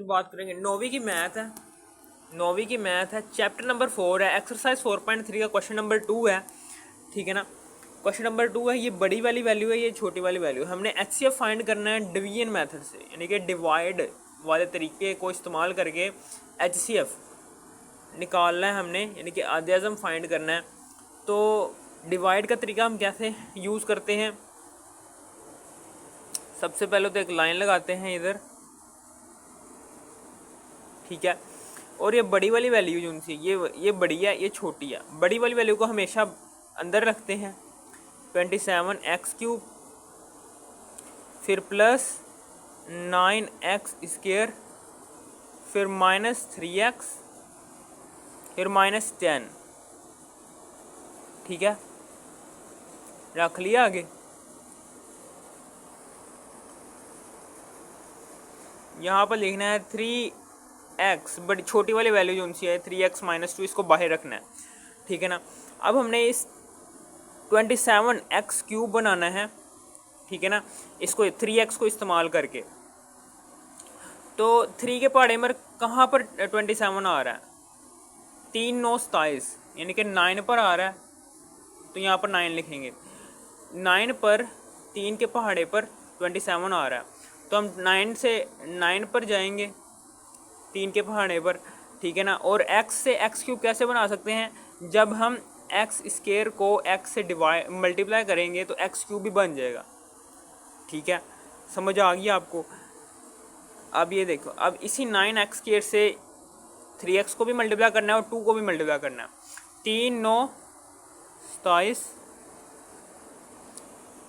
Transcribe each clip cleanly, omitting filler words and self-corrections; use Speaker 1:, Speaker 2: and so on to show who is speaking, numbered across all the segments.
Speaker 1: बात करेंगे नौवीं की मैथ है। नौवीं की मैथ है, चैप्टर नंबर 4 है, एक्सरसाइज 4.3 का क्वेश्चन नंबर 2 है। ठीक है ना। क्वेश्चन नंबर 2 है, ये बड़ी वाली वैल्यू है, ये छोटी वाली वैल्यू है। हमने HCF फाइंड करना है डिवीजन मेथड से, यानी कि डिवाइड वाले तरीके को इस्तेमाल करके HCF निकालना है हमने, यानी कि आधे फाइंड करना है। तो डिवाइड का तरीका हम कैसे यूज़ करते हैं, सबसे पहले तो एक लाइन लगाते हैं इधर। ठीक है। और ये बड़ी वाली वैल्यू जो उनसे ये बड़ी है, ये छोटी है। बड़ी वाली वैल्यू को हमेशा अंदर रखते हैं, 27x3, फिर प्लस 9x², फिर -3x, फिर -10। ठीक है, रख लिया आगे। यहाँ पर लिखना है 3x, बड़ी छोटी वाली वैल्यू जो उनसी है 3x - 2, इसको बाहर रखना है। ठीक है ना। अब हमने इस 27x³ बनाना है। ठीक है ना, इसको 3x को इस्तेमाल करके। तो 3 के पहाड़े में कहाँ पर 27 आ रहा है, 3 9 27, यानी कि 9 पर आ रहा है, तो यहाँ पर 9 लिखेंगे। 9 पर 3 के पहाड़े पर 27 आ रहा है, तो हम 9 से 9 पर जाएंगे, 3 के पहाड़े पर। ठीक है ना। और x से x³ कैसे बना सकते हैं, जब हम x² को x से मल्टीप्लाई करेंगे तो x³ भी बन जाएगा। ठीक है, समझ आ गई आपको। अब ये देखो, अब इसी 9x² से 3x को भी मल्टीप्लाई करना है और 2 को भी मल्टीप्लाई करना है। 3 9 27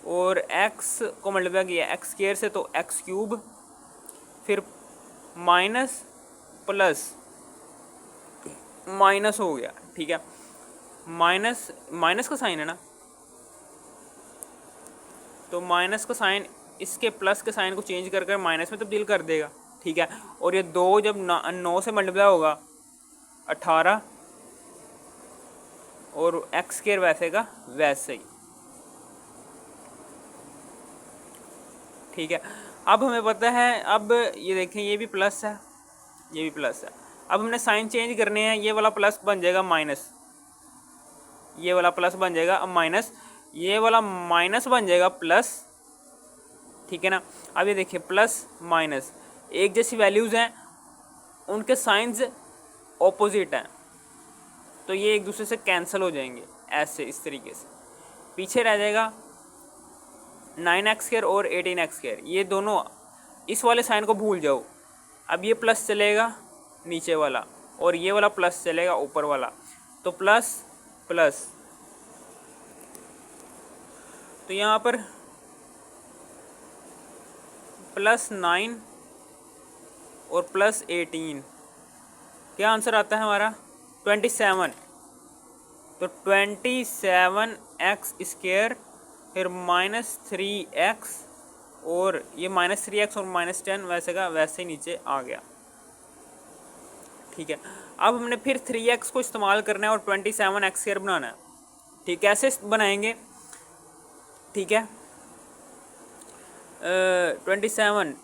Speaker 1: और x को मल्टीप्लाई किया x² से तो x³, फिर माइनस प्लस माइनस हो गया। ठीक है, माइनस का साइन है ना, तो माइनस का साइन इसके प्लस के साइन को चेंज कर माइनस में तब्दील कर देगा। ठीक है। और ये 2 जब 9 से मल्टीप्लाई होगा 18, और x² वैसे का वैसे ही। ठीक है। अब हमें पता है, अब ये देखें, ये भी प्लस है, ये भी प्लस है। अब हमने साइन चेंज करने हैं, ये वाला प्लस बन जाएगा माइनस, ये वाला प्लस बन जाएगा अब माइनस, ये वाला माइनस बन जाएगा प्लस। ठीक है ना। अब ये देखिए, प्लस माइनस एक जैसी वैल्यूज़ हैं, उनके साइंस ऑपोजिट हैं, तो ये एक दूसरे से कैंसिल हो जाएंगे ऐसे, इस तरीके से। पीछे रह जाएगा 9x² और 18x², ये दोनों, इस वाले साइन को भूल जाओ। अब ये प्लस चलेगा नीचे वाला, और ये वाला प्लस चलेगा ऊपर वाला, तो प्लस प्लस। तो यहाँ पर +9 और +18, क्या आंसर आता है हमारा 27। तो 27x², फिर -3x, और ये -3x और -10 वैसे का वैसे ही नीचे आ गया। ठीक है। अब हमने फिर 3x को इस्तेमाल करना है और 27x² बनाना है। ठीक, कैसे बनाएंगे। ठीक है, 27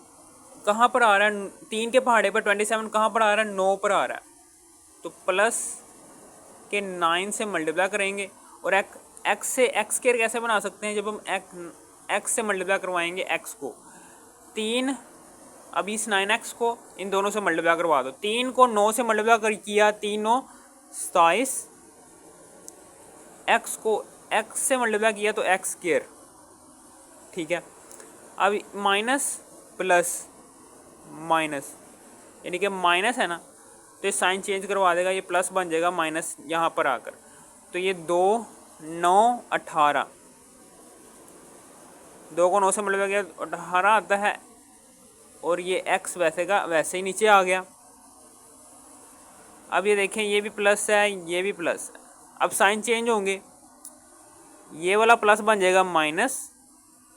Speaker 1: कहाँ पर आ रहा है, 3 के पहाड़े पर 27 कहाँ पर आ रहा है, 9 पर आ रहा है, तो प्लस के 9 से मल्टीप्लाई करेंगे। और x से x² कैसे बना सकते हैं, जब हम x से मल्टीप्लाई करवाएंगे x को, 3, अब इस 9x को इन दोनों से मल्टीप्लाई करवा दो। 3 को 9 से मल्टीप्लाई किया, 3 9 27, x को x से मल्टीप्लाई किया तो x²। ठीक है। अब माइनस प्लस माइनस, यानी कि माइनस है ना, तो ये साइन चेंज करवा देगा, ये प्लस बन जाएगा माइनस यहाँ पर आकर। तो ये 2 9 18, 2 को 9 से मल्टीप्लाई किया 18 आता है, और ये x वैसे का वैसे ही नीचे आ गया। अब ये देखें, ये भी प्लस है, ये भी प्लस है। अब साइन चेंज होंगे, ये वाला प्लस बन जाएगा माइनस,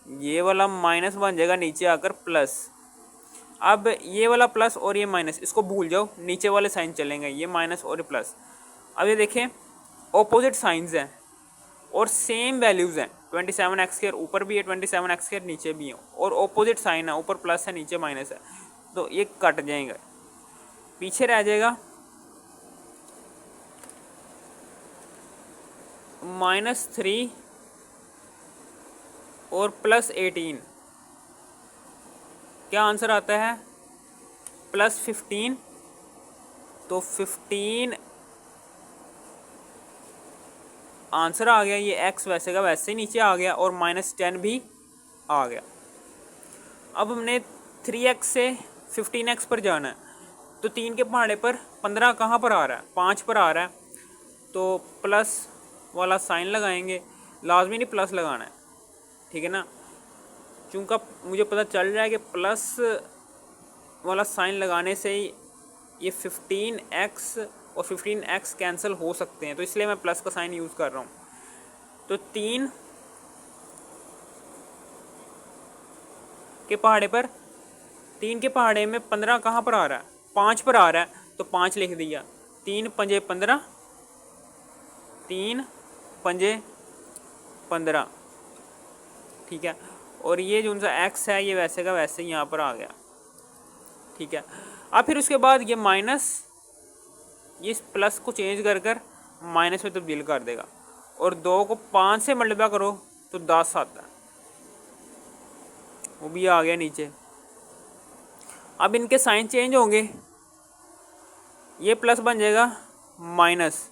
Speaker 1: ये वाला माइनस बन जाएगा नीचे आकर प्लस। अब ये वाला प्लस और ये माइनस, इसको भूल जाओ, नीचे वाले साइन चलेंगे, ये माइनस और ये प्लस। अब ये देखें, ऑपोजिट साइंस हैं और सेम वैल्यूज़ हैं। 27x² ऊपर भी है, 27x² नीचे भी है, और ऑपोजिट साइन है, ऊपर प्लस है नीचे माइनस है, तो ये कट जाएंगे। पीछे रह जाएगा -3 और +18। क्या आंसर आता है? +15। तो 15 आंसर आ गया। ये x वैसे का वैसे ही नीचे आ गया और -10 भी आ गया। अब हमने 3x से 15x पर जाना है। तो 3 के पहाड़े पर 15 कहाँ पर आ रहा है? 5 पर आ रहा है। तो प्लस वाला साइन लगाएंगे, लाजमी नहीं प्लस लगाना है, ठीक है ना। चूँकि मुझे पता चल रहा है कि प्लस वाला साइन लगाने से ही ये 15x और 15x कैंसिल हो सकते हैं, तो इसलिए मैं प्लस का साइन यूज़ कर रहा हूँ। तो 3 के पहाड़े पर 3 के पहाड़े में 15 कहाँ पर आ रहा है? 5 पर आ रहा है, तो 5 लिख दिया। 3 पंजे 15, 3 पंजे 15, ठीक है। और ये जो उनका x है ये वैसे का वैसे ही यहाँ पर आ गया, ठीक है। अब फिर उसके बाद ये माइनस, ये प्लस को चेंज कर कर माइनस में तब्दील कर देगा और 2 को 5 से मल्टीप्लाई करो तो 10 आता है, वो भी आ गया नीचे। अब इनके साइन चेंज होंगे, ये प्लस बन जाएगा माइनस,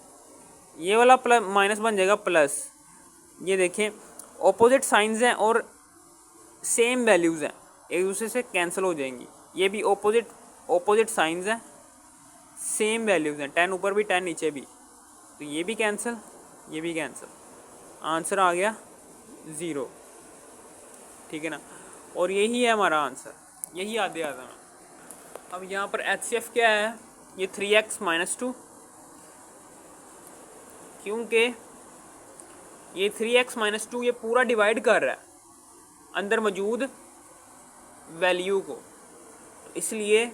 Speaker 1: ये वाला प्लस माइनस बन जाएगा प्लस। ये देखें ऑपोजिट साइंस हैं और सेम वैल्यूज़ हैं, एक दूसरे से कैंसिल हो जाएंगी। ये भी ऑपोजिट साइंस हैं, सेम वैल्यूज़ हैं, 10 ऊपर भी 10 नीचे भी, तो ये भी कैंसिल, ये भी कैंसिल। आंसर आ गया 0, ठीक है ना। और यही है हमारा आंसर, यही आधे आधा में। अब यहाँ पर HCF क्या है? ये 3x - 2, क्योंकि ये 3x - 2 ये पूरा डिवाइड कर रहा है अंदर मौजूद वैल्यू को, इसलिए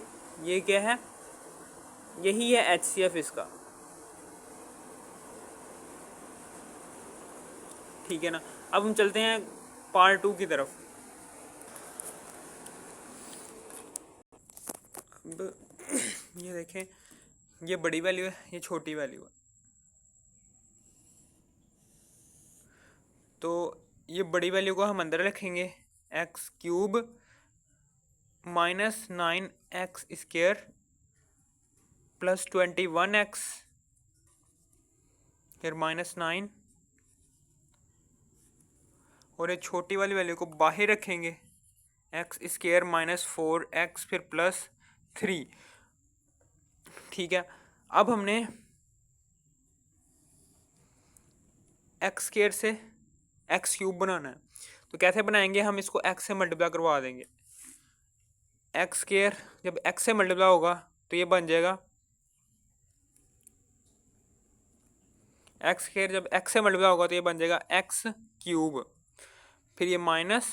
Speaker 1: ये क्या है? यही है HCF इसका, ठीक है ना। अब हम चलते हैं पार्ट 2 की तरफ। ये देखें, ये बड़ी वैल्यू है, ये छोटी वैल्यू है। तो ये बड़ी वैल्यू को हम अंदर रखेंगे, x³ -9x² + 21x फिर -9, और ये छोटी वाली वैल्यू को बाहर रखेंगे, x² -4x फिर +3, ठीक है। अब हमने x² से x³ बनाना है, तो कैसे बनाएंगे? हम इसको x से मल्टीप्लाई करवा देंगे। x² जब x से मल्टीप्लाई होगा तो ये बन जाएगा, x² जब x से मल्टीप्लाई होगा तो ये बन जाएगा x³। फिर ये माइनस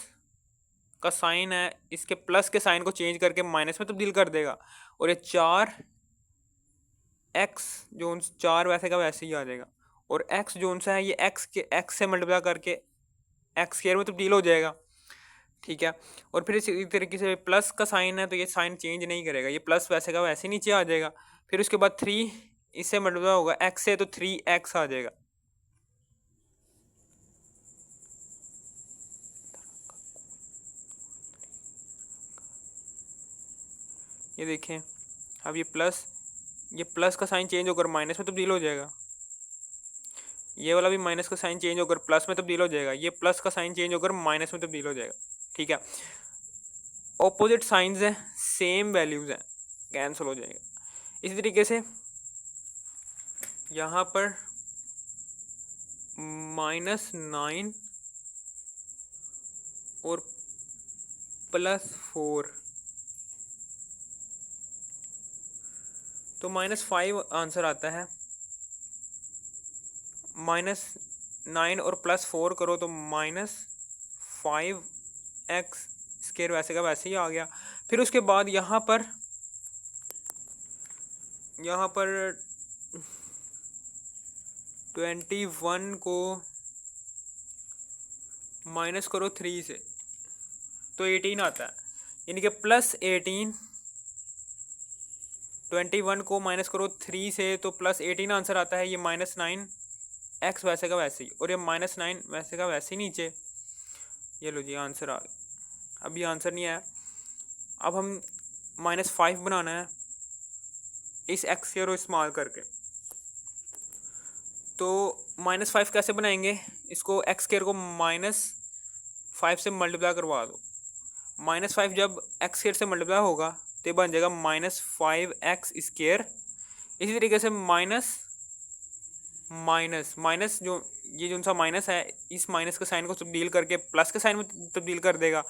Speaker 1: का साइन है, इसके प्लस के साइन को चेंज करके माइनस में तब्दील कर देगा, और ये 4x जो 4 वैसे का वैसे ही आ जाएगा, और x जो सा है ये x से मल्टीप्लाई करके x² में तब्दील हो जाएगा, ठीक है। और फिर इसी तरीके से प्लस का साइन है तो ये साइन चेंज नहीं करेगा, ये प्लस वैसे का वैसे नीचे आ जाएगा। फिर उसके बाद 3 इससे मल्टीप्लाई होगा x से, तो 3x आ जाएगा। ये देखें, अब ये प्लस का साइन चेंज होकर माइनस में तब्दील हो जाएगा, ये वाला भी माइनस का साइन चेंज होकर प्लस में तब्दील हो जाएगा, ये प्लस का साइन चेंज होकर माइनस में तब्दील हो जाएगा, ठीक है। ऑपोजिट साइंस हैं, सेम वैल्यूज़ हैं, कैंसिल हो जाएगा। इसी तरीके से यहाँ पर -9 और +4, तो -5 आंसर आता है। -9 और +4 करो तो -5x² वैसे का वैसे ही आ गया। फिर उसके बाद यहाँ पर 21 को माइनस करो 3 से तो 18 आता है, यानी कि +18 21 को माइनस करो 3 से तो +18 आंसर आता है। ये -9 x वैसे का वैसे ही, और ये -9 वैसे का वैसे ही नीचे। ये लो जी आंसर आ गया। अब ये आंसर नहीं आया। अब हम -5 बनाना है इस x को इस्तेमाल करके। तो -5 कैसे बनाएंगे? इसको x² को -5 से मल्टीप्लाई करवा दो। -5 जब x² से मल्टीप्लाई होगा तो बन जाएगा -5x²। इसी तरीके से माइनस जो ये जो सा माइनस है, इस माइनस के साइन को तब्दील करके प्लस के साइन में तब्दील कर देगा।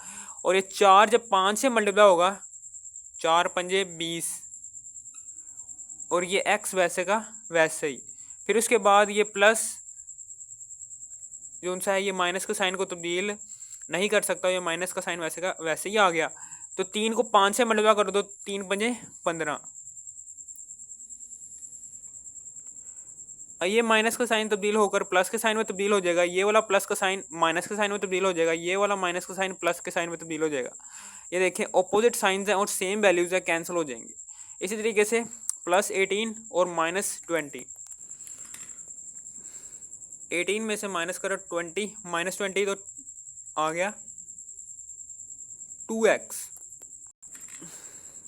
Speaker 1: और ये 4 जब 5 से मल्टीप्लाई होगा, 4 पंजे 20, और ये x वैसे का वैसे ही। फिर उसके बाद ये प्लस जो सा है ये माइनस के साइन को तब्दील नहीं कर सकता, ये माइनस का साइन वैसे का वैसे ही आ गया। तो 3 को 5 से मल्टीप्लाई कर दो, 3 पंजे 15। ये माइनस का साइन तब्दील होकर प्लस के साइन में तब्दील हो जाएगा। ये वाला प्लस का साइन माइनस के साइन में तब्दील हो जाएगा। ये वाला माइनस का साइन प्लस के साइन में तब्दील हो जाएगा। ये देखें ऑपोजिट साइंस हैं और सेम वैल्यूज है, कैंसिल हो जाएंगे। इसी तरीके से +18 और -20। 18 में से माइनस करो 20, -20 तो आ गया 2x,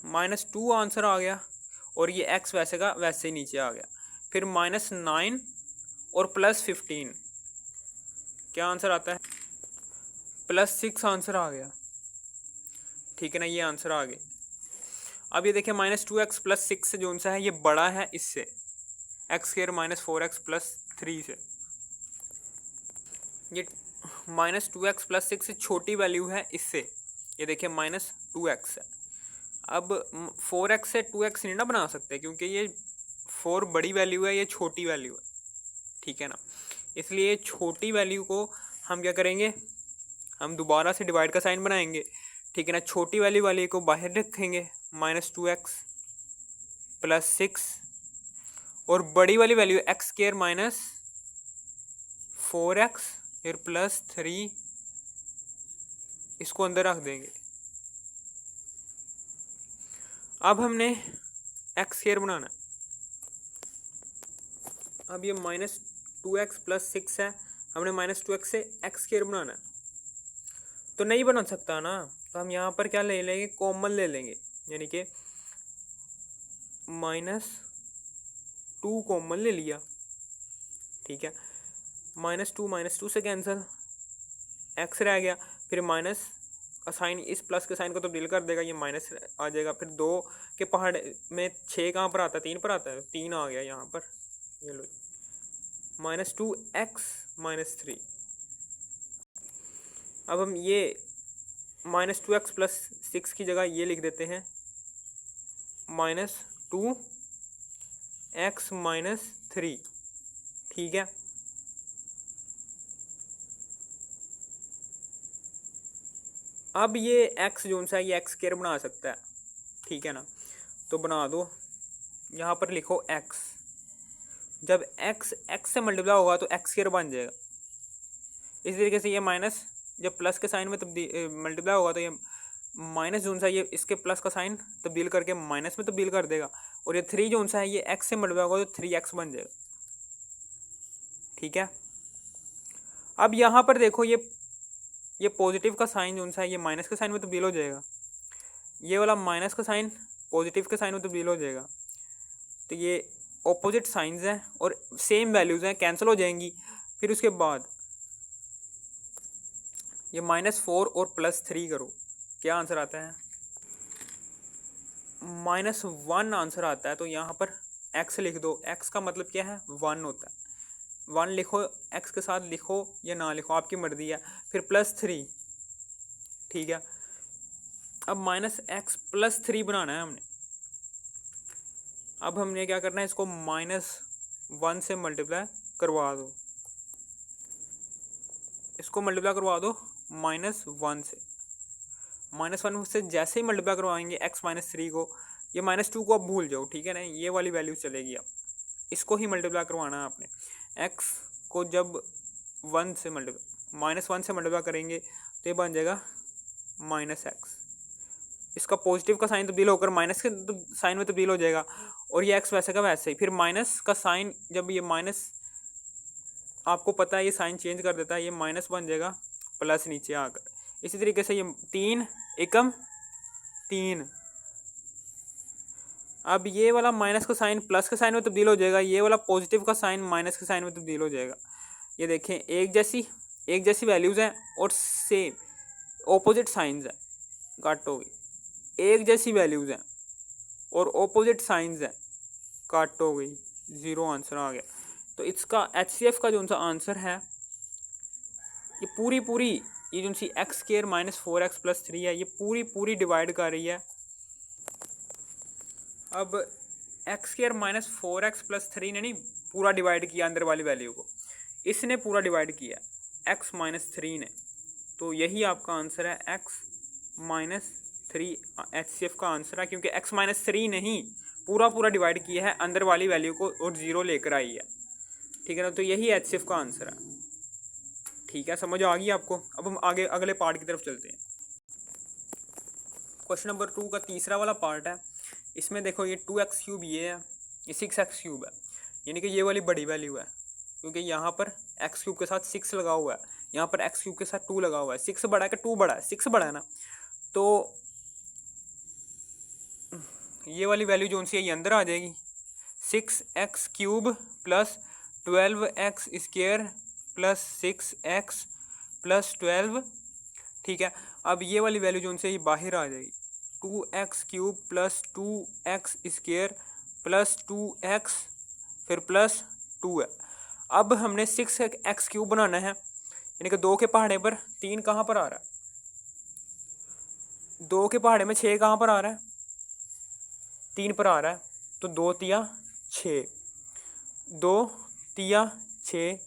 Speaker 1: -2 आंसर आ गया। और ये x वैसे का वैसे ही नीचे आ गया। फिर -9 और +15, क्या आंसर आता है? +6 आंसर आ गया। ठीक है ना, ये आंसर आ गए। अब ये देखिए -2x + 6 से जो सा है ये बड़ा है इससे, x² -4x + 3 से। ये -2x + 6 से छोटी वैल्यू है इससे। ये देखिए -2x है। अब 4x से 2x नहीं ना बना सकते, क्योंकि ये 4 बड़ी वैल्यू है, ये छोटी वैल्यू है। ठीक है ना, इसलिए छोटी वैल्यू को हम क्या करेंगे, हम दोबारा से डिवाइड का साइन बनाएंगे। ठीक है ना, छोटी वैल्यू वाली को बाहर रखेंगे, -2x + 6, और बड़ी वाली वैल्यू x² -4x फिर +3, इसको अंदर रख देंगे। अब हमने x² बनाना है। अब ये -2x + 6 है, हमने -2x से x² बनाना है। तो नहीं बना सकता ना, तो हम यहाँ पर क्या ले लेंगे, कॉमन ले लेंगे, यानी कि -2 कॉमन ले लिया। ठीक है, -2 से कैंसिल, x रह गया। फिर माइनस का साइन इस प्लस के साइन को तब्दील कर देगा, ये माइनस आ जाएगा। फिर 2 के पहाड़ में 6 कहाँ पर आता है, 3 पर आता है, 3 आ गया यहाँ पर। ये लो -2x -3। अब हम ये -2x + 6 की जगह ये लिख देते हैं -2x -3। ठीक है, अब ये x जो सा है ये x² बना सकता है। ठीक है ना, तो बना दो, यहाँ पर लिखो x। जब x से मल्टीप्लाई होगा तो x² बन जाएगा। इसी तरीके से ये माइनस जब प्लस के साइन में मल्टीप्लाई होगा तो ये माइनस जो सा ये इसके प्लस का साइन तब्दील करके माइनस में तब्दील कर देगा। और ये 3 जो सा है ये x से मल्टीप्लाई होगा तो 3x बन जाएगा। ठीक है, अब यहाँ पर देखो ये पॉजिटिव का साइन जो सा है ये माइनस के साइन में तब्दील हो जाएगा। ये वाला माइनस का साइन पॉजिटिव के साइन में तब्दील हो जाएगा। तो ये ऑपोजिट साइंस हैं और सेम वैल्यूज़ हैं, कैंसिल हो जाएंगी। फिर उसके बाद ये -4 और +3 करो, क्या आंसर आता है? -1 आंसर आता है। तो यहाँ पर x लिख दो, x का मतलब क्या है, 1 होता है। 1 लिखो, x के साथ लिखो या ना लिखो, आपकी मर्जी है। फिर +3, ठीक है। अब -x + 3 बनाना है हमने। अब हमने क्या करना है, इसको -1 से मल्टीप्लाई करवा दो, इसको मल्टीप्लाई करवा दो -1 से। -1 से जैसे ही मल्टीप्लाई करवाएंगे x -3 को, ये -2 को अब भूल जाओ। ठीक है ना, ये वाली वैल्यू चलेगी। अब इसको ही मल्टीप्लाई करवाना है आपने। x को जब 1 से -1 से मल्टीप्लाई करेंगे तो ये बन जाएगा -x। इसका पॉजिटिव का साइन तब्दील होकर माइनस के साइन में तब्दील हो जाएगा, और ये एक्स वैसे का वैसे ही। फिर माइनस का साइन, जब ये माइनस, आपको पता है ये साइन चेंज कर देता है, ये माइनस बन जाएगा प्लस नीचे आकर। इसी तरीके से ये 3 एकम 3, अब ये वाला माइनस का साइन प्लस के साइन में तब्दील हो जाएगा, ये वाला पॉजिटिव का साइन माइनस के साइन में तब्दील हो जाएगा। ये देखें, एक जैसी वैल्यूज़ हैं और सेम ऑपोजिट साइंस हैं, कट हो गई। एक जैसी वैल्यूज़ हैं और ऑपोजिट साइंस हैं, कट हो गई, 0 आंसर आ गया। तो इसका HCF का जो सा आंसर है, ये पूरी ये जो c x square minus 4x plus 3 है, ये पूरी डिवाइड कर रही है। अब x square minus 4x plus 3 ने नहीं पूरा डिवाइड किया अंदर वाली वैल्यू को, इसने पूरा डिवाइड किया x माइनस 3 ने। तो यही आपका आंसर है x माइनस 3 HCF का आंसर है, क्योंकि x माइनस 3 नहीं पूरा डिवाइड किया है अंदर वाली वैल्यू को और 0 लेकर आई है, ठीक है ना। तो यही HCF का आंसर है, ठीक है, समझ आ गई आपको। अब हम आगे अगले पार्ट की तरफ चलते हैं। क्वेश्चन नंबर 2 का तीसरा वाला पार्ट है। इसमें देखो, ये 2x क्यूब ये है, ये 6x क्यूब है, यानी कि ये वाली बड़ी वैल्यू है, क्योंकि यहाँ पर x क्यूब के साथ 6 लगा हुआ है, यहाँ पर x क्यूब के साथ 2 लगा हुआ है। 6 बड़ा है कि 2 बड़ा है? 6 बड़ा है ना। तो ये वाली वैल्यू जो सी है ये अंदर आ जाएगी, 6x cube plus 12x square plus 6x plus 12, ठीक है। अब ये वाली वैल्यू जो सी ये बाहर आ जाएगी, 2x cube plus 2x square plus 2x फिर प्लस 2 है। अब हमने 6x क्यूब बनाना है, यानी कि 2 के पहाड़े पर 3 कहाँ पर आ रहा है? 2 के पहाड़े में 6 कहाँ पर आ रहा है? 3 पर आ रहा है। तो 2 तिया 6, 2 तिया 6,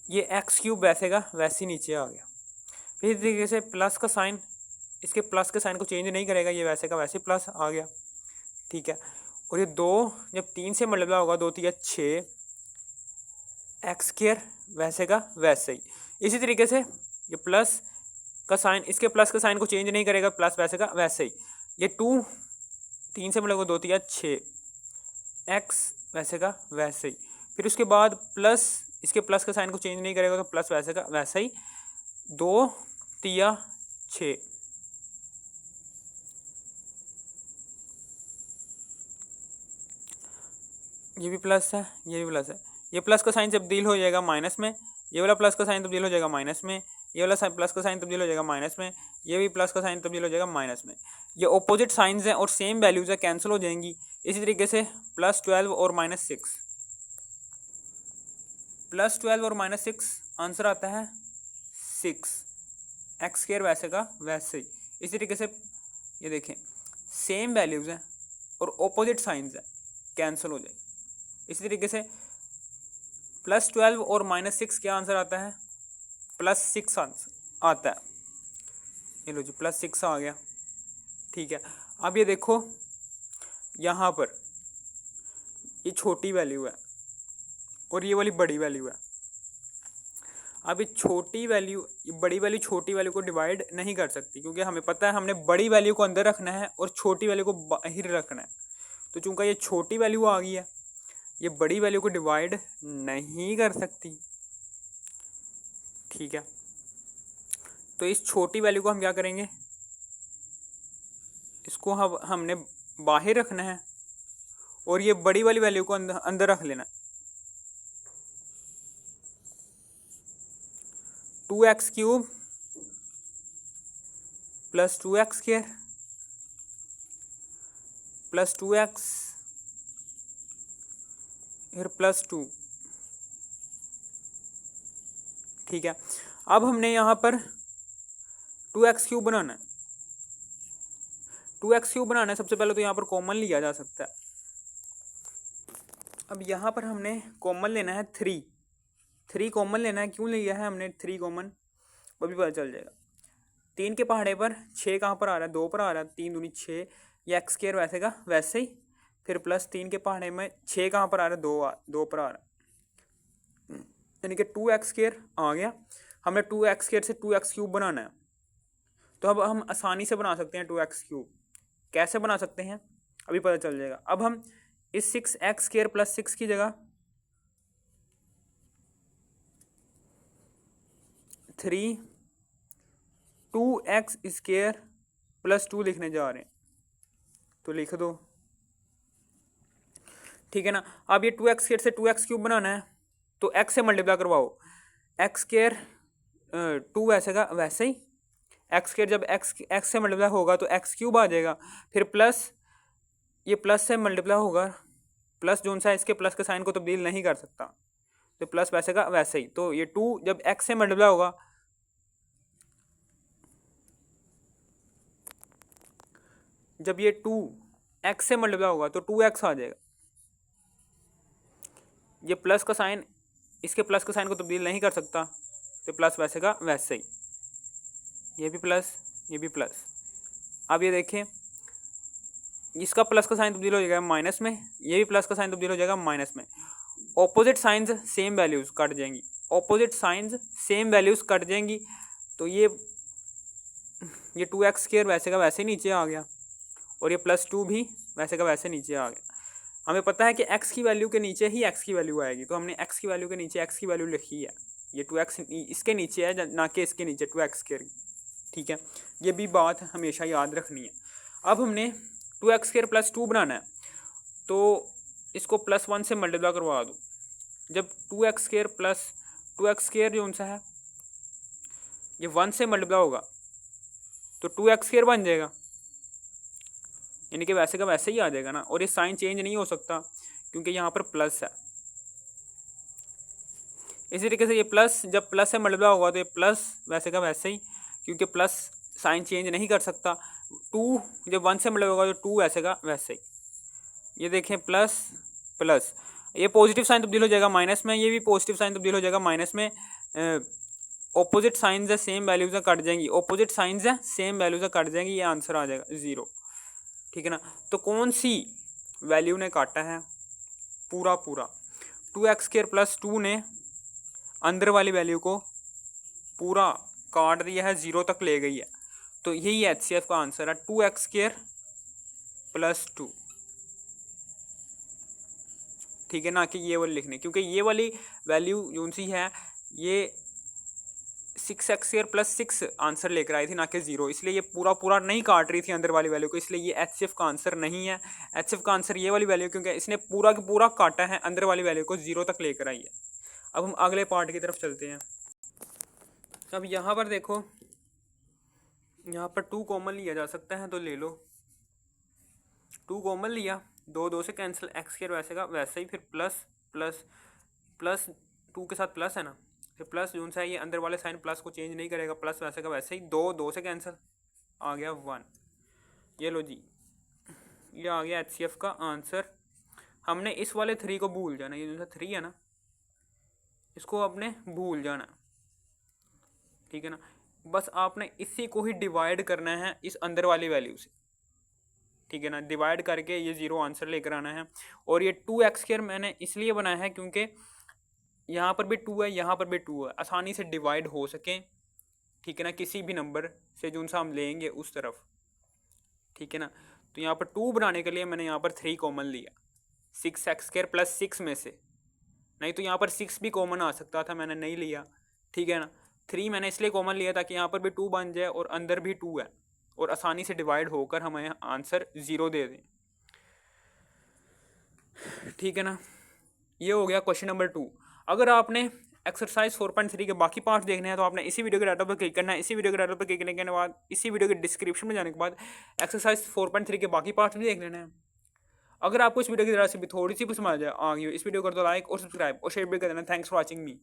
Speaker 1: ये x क्यूब वैसे का वैसे ही नीचे आ गया। फिर इस तरीके से प्लस का साइन, इसके प्लस के साइन को चेंज नहीं करेगा, ये वैसे का वैसे प्लस आ गया, ठीक है। और ये 2 जब 3 से मल्टीप्लाई होगा, 2 तिया 6, एक्स स्क्वायर वैसे का वैसे ही। इसी तरीके से ये प्लस का साइन, इसके प्लस का साइन को चेंज नहीं करेगा, प्लस वैसे का वैसे ही। ये 2 3 से मल्टीप्लाई 2 तिया 6, एक्स वैसे का वैसे ही। फिर उसके बाद प्लस, इसके प्लस का साइन को चेंज नहीं करेगा, तो प्लस वैसे का वैसे ही, 2 तिया 6, ये भी प्लस है, ये भी प्लस है। ये प्लस का साइन तब्दील हो जाएगा माइनस में, ये वाला प्लस का साइन तब्दील हो जाएगा माइनस में, ये वाला प्लस का साइन तब्दील हो जाएगा माइनस में, ये भी प्लस का साइन तब्दील हो जाएगा माइनस में। ये ऑपोजिट साइंस हैं और सेम वैल्यूज़ है, कैंसिल हो जाएंगी। इसी तरीके से प्लस 12 और माइनस 6, प्लस 12 और माइनस 6 आंसर आता है 6, एक्स स्क्वायर वैसे का वैसे ही। इसी तरीके से ये देखें, सेम वैल्यूज़ हैं और ऑपोजिट साइंस हैं, कैंसिल हो जाएगी। इसी तरीके से प्लस 12 और माइनस 6 क्या आंसर आता है? प्लस 6 आंसर आता है। ये लो जी, प्लस 6 आ गया, ठीक है। अब ये देखो, यहाँ पर ये छोटी वैल्यू है और ये वाली बड़ी वैल्यू है। अब ये छोटी वैल्यू, ये बड़ी वैल्यू छोटी वैल्यू को डिवाइड नहीं कर सकती, क्योंकि हमें पता है हमने बड़ी वैल्यू को अंदर रखना है और छोटी वैल्यू को बाहर रखना है। तो चूंकि ये छोटी वैल्यू आ गई है, ये बड़ी वैल्यू को डिवाइड नहीं कर सकती, ठीक है। तो इस छोटी वैल्यू को हम क्या करेंगे, इसको हमने बाहर रखना है और ये बड़ी वाली वैल्यू को अंदर रख लेना है। 2x cube plus 2x square plus 2x फिर प्लस 2, ठीक है। अब हमने यहाँ पर 2x क्यूब बनाना है। 2x क्यूब बनाना है, सबसे पहले तो यहाँ पर कॉमन लिया जा सकता है। अब यहाँ पर हमने कॉमन लेना है 3 कॉमन लेना है। क्यों लिया है हमने 3 कॉमन, वो भी पता चल जाएगा। 3 के पहाड़े पर 6 कहाँ पर आ रहा है? 2 पर आ रहा है, 3 दूनी 6, ये एक्स स्क्वायर वैसे का वैसे ही। फिर प्लस 3 के पहाड़े में 6 कहाँ पर आ रहा है? 2 पर आ रहा है, यानी कि 2x स्क्वायर आ गया। हमने 2x स्क्वायर से 2x क्यूब बनाना है, तो अब हम आसानी से बना सकते हैं 2x³। कैसे बना सकते हैं अभी पता चल जाएगा। अब हम इस 6x² + 6 की जगह 2x² + 2 लिखने जा रहे हैं, तो लिख दो, ठीक है ना। अब ये 2x² से 2x³ बनाना है, तो x से मल्टीप्लाई करवाओ, x² 2 वैसे का वैसे ही, x² जब x से मल्टीप्लाई होगा तो x³ आ जाएगा, फिर प्लस ये प्लस से मल्टीप्लाई होगा, प्लस जो सा इसके प्लस के साइन को तब्दील नहीं कर सकता, तो प्लस वैसे का वैसे ही। तो ये 2 जब x से मल्टीप्लाई होगा, जब ये 2 x से मल्टीप्लाई होगा तो 2x आ जाएगा। ये प्लस का साइन इसके प्लस के साइन को तब्दील नहीं कर सकता, तो प्लस वैसे का वैसे ही, ये भी प्लस ये भी प्लस। अब ये देखें, इसका प्लस का साइन तब्दील हो जाएगा माइनस में, ये भी प्लस का साइन तब्दील हो जाएगा माइनस में। Opposite signs same values cut जाएंगी, opposite signs same values cut जाएंगी। तो ये 2x² वैसे का वैसे नीचे आ गया, और ये +2 भी वैसे का वैसे नीचे आ गया। हमें पता है कि x की वैल्यू के नीचे ही x की वैल्यू आएगी, तो हमने x की वैल्यू के नीचे x की वैल्यू लिखी है। ये 2x इसके नीचे है, ना कि इसके नीचे 2x², ठीक है। ये भी बात हमेशा याद रखनी है। अब हमने 2x² + 2 बनाना है, तो इसको +1 से मल्टीप्लाई करवा दो। जब 2x² + 2x² जो सा है ये 1 से मल्टीप्लाई होगा तो 2x² बन जाएगा, यानी कि वैसे का वैसे ही आ जाएगा ना। और ये साइन चेंज नहीं हो सकता क्योंकि यहाँ पर प्लस है। इसी तरीके से ये प्लस जब प्लस से मल्टीप्लाई होगा तो ये प्लस वैसे का वैसे ही, क्योंकि प्लस साइन चेंज नहीं कर सकता। 2 जब 1 से मल्टीप्लाई होगा तो 2 वैसे का वैसे ही। ये देखें प्लस प्लस, ये पॉजिटिव साइन तब्दील हो जाएगा माइनस में, ये भी पॉजिटिव साइन तब्दील हो जाएगा माइनस में। ऑपोजिट साइंस है सेम वैल्यूज कट जाएंगी, ऑपोजिट साइंस है सेम वैल्यूज कट जाएंगी, ये आंसर आ जाएगा 0, ठीक है ना। तो कौन सी वैल्यू ने काटा है पूरा 2x² + 2 ने अंदर वाली वैल्यू को पूरा काट दिया है, 0 तक ले गई है। तो यही HCF का आंसर है 2x² + 2, ठीक है ना, कि ये वाली लिखनी, क्योंकि ये वाली वैल्यू जो सी है ये 6x² + 6 आंसर लेकर आई थी, ना कि 0, इसलिए ये पूरा नहीं काट रही थी अंदर वाली वैल्यू को, इसलिए ये HCF का आंसर नहीं है। HCF का आंसर ये वाली वैल्यू, क्योंकि इसने पूरा काटा है, अंदर वाली वैल्यू को 0 तक लेकर आई है। अब हम अगले पार्ट की तरफ चलते हैं। अब यहाँ पर देखो, यहाँ पर 2 कॉमन लिया जा सकता है, तो ले लो। 2 कॉमन लिया, 2 से कैंसिल, x² वैसे का वैसे ही, फिर प्लस प्लस प्लस 2 के साथ प्लस है ना, फिर प्लस जो सा है ये अंदर वाले साइन प्लस को चेंज नहीं करेगा, प्लस वैसे का वैसे ही। 2 से कैंसिल, आ गया 1। ये लो जी, ये आ गया HCF का आंसर। हमने इस वाले 3 को भूल जाना, ये जो सा 3 है ना, इसको आपने भूल जाना, ठीक है ना। बस आपने इसी को ही डिवाइड करना है इस अंदर वाली वैल्यू से, ठीक है ना। डिवाइड करके ये 0 आंसर लेकर आना है। और ये 2x² मैंने इसलिए बनाया है क्योंकि यहाँ पर भी 2 है, यहाँ पर भी 2 है, आसानी से डिवाइड हो सकें, ठीक है ना, किसी भी नंबर से जो सा हम लेंगे उस तरफ, ठीक है ना। तो यहाँ पर 2 बनाने के लिए मैंने यहाँ पर 3 कॉमन लिया 6x² + 6 में से, नहीं तो यहाँ पर 6 भी कॉमन आ सकता था, मैंने नहीं लिया, ठीक है ना। 3 मैंने इसलिए कॉमन लिया ताकि यहाँ पर भी 2 बन जाए और अंदर भी 2 है, और आसानी से डिवाइड होकर हमें आंसर 0 दे दें, ठीक है ना। ये हो गया क्वेश्चन नंबर 2। अगर आपने एक्सरसाइज 4.3 के बाकी पार्ट देखने हैं तो आपने इसी वीडियो के टाइटल पर क्लिक करना है। इसी वीडियो के टाइटल पर क्लिक करने के बाद इसी वीडियो के डिस्क्रिप्शन में जाने के बाद एक्सरसाइज 4.3 के बाकी पार्ट भी देख लेना है। अगर आपको इस वीडियो की तरह से भी थोड़ी सी भी समझ आ गई हो, इस वीडियो को कर दो लाइक और सब्सक्राइब और शेयर भी कर देना। Thanks for watching me.